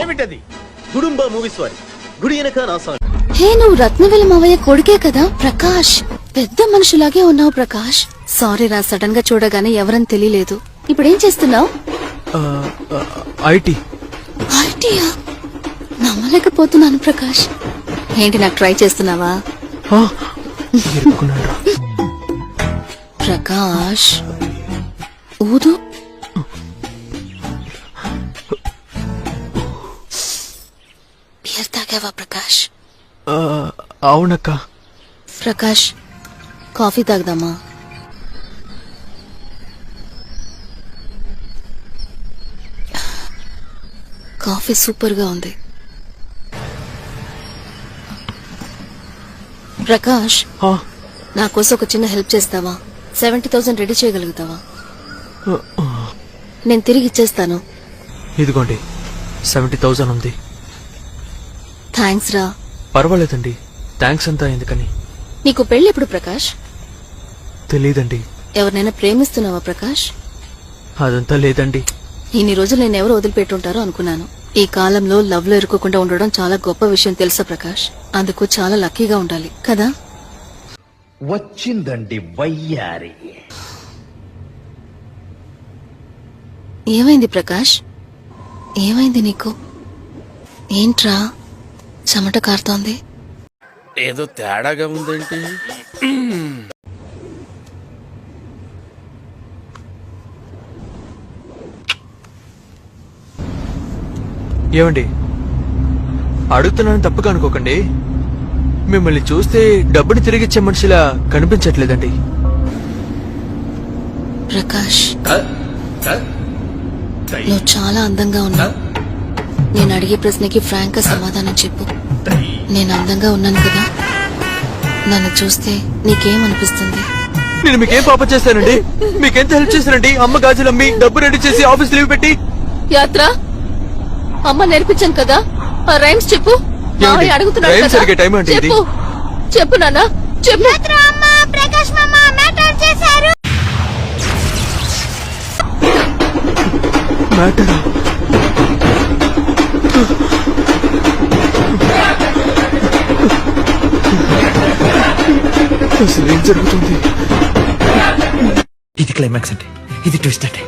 ఏమిటది? గుడుంబ మూవీస్ వారి గుడి వెనక నా సాంగ్. హే, నువ్వు రత్నవేలు మావయ్య కొడుకే కదా ప్రకాష్? పెద్ద మనుషులాగే ఉన్నావు ప్రకాష్. సారీ రా, సడన్ గా చూడగానే ఎవరని తెలియలేదు. ఇప్పుడేం చేస్తున్నావు? ఐటీయా? నమ్మలేకపోతున్నాను ప్రకాష్. ఏంటి, నాకు ట్రై చేస్తున్నావా? ప్రకాష్ ఊదు. బియర్ తాగావా ప్రకాష్? అవునక్క. ప్రకాష్, కాఫీ తాగదామా? కాఫీ సూపర్ గా ఉంది. ప్రకాష్, నా కోసం ఒక చిన్న హెల్ప్ చేస్తావా? 70,000 రెడీ చేయగలుగుతావా? నేను తిరిగి ఇచ్చేస్తాను. ఇదిగోండి 70,000 ఉంది. థ్యాంక్స్ రా. పర్వాలేదండి, థ్యాంక్స్ అంతా ఎందుకని. నీకు పెళ్లి ఎప్పుడు ప్రకాష్? తెలీదండి. ఎవరినైనా ప్రేమిస్తున్నావా ప్రకాష్? అదంతా లేదండి. ఇన్ని రోజులు నేను ఎవరు వదిలిపెట్టుంటారో అనుకున్నాను. ఈ కాలంలో లవ్ లో ఇరుక్కోకుండా ఉండడం చాలా గొప్ప విషయం తెలుసా ప్రకాష్? అందుకు చాలా లక్కీగా ఉండాలి కదా. వచ్చిందండి వయ్యారి. ఏమైంది ప్రకాష్? ఏమైంది నీకు? ఏంట్రా చెమట కారుతోంది? ఏదో తేడాగా ఉందేంటి? ఏమండి, అడుగుతున్నాను తప్పుగా అనుకోకండి. మిమ్మల్ని చూస్తే డబ్బుని తిరిగిచ్చే మనిషిలా కనిపించట్లేదండి. ప్రకాష్, నువ్వు చాలా అందంగా ఉన్నావు. నేను అడిగే ప్రశ్నకి ఫ్రాంక్ గా సమాధానం చెప్పు. నేను అందంగా ఉన్నాను కదా? నన్ను చూస్తే నీకేమనిపిస్తుంది? నేను మీకేం పాపం చేశానండి? మీకెంత హెల్ప్ చేశానండి? అమ్మ గాజులమ్మి డబ్బు రెడీ చేసి ఆఫీస్ లీవ్ పెట్టి యాత్ర అమ్మ నేర్పించాను కదా, ఆ రైమ్స్ చెప్పు. అడుగుతున్నాడు చెప్పు. చెప్పు నాన్న, చెప్పు. ప్రకాష్ మామ మ్యాటర్ చేశారు. మ్యాటరా? అసలు ఏం జరుగుతుంది? ఇది క్లైమాక్స్ అంటే, ఇది ట్విస్ట్ అంటే.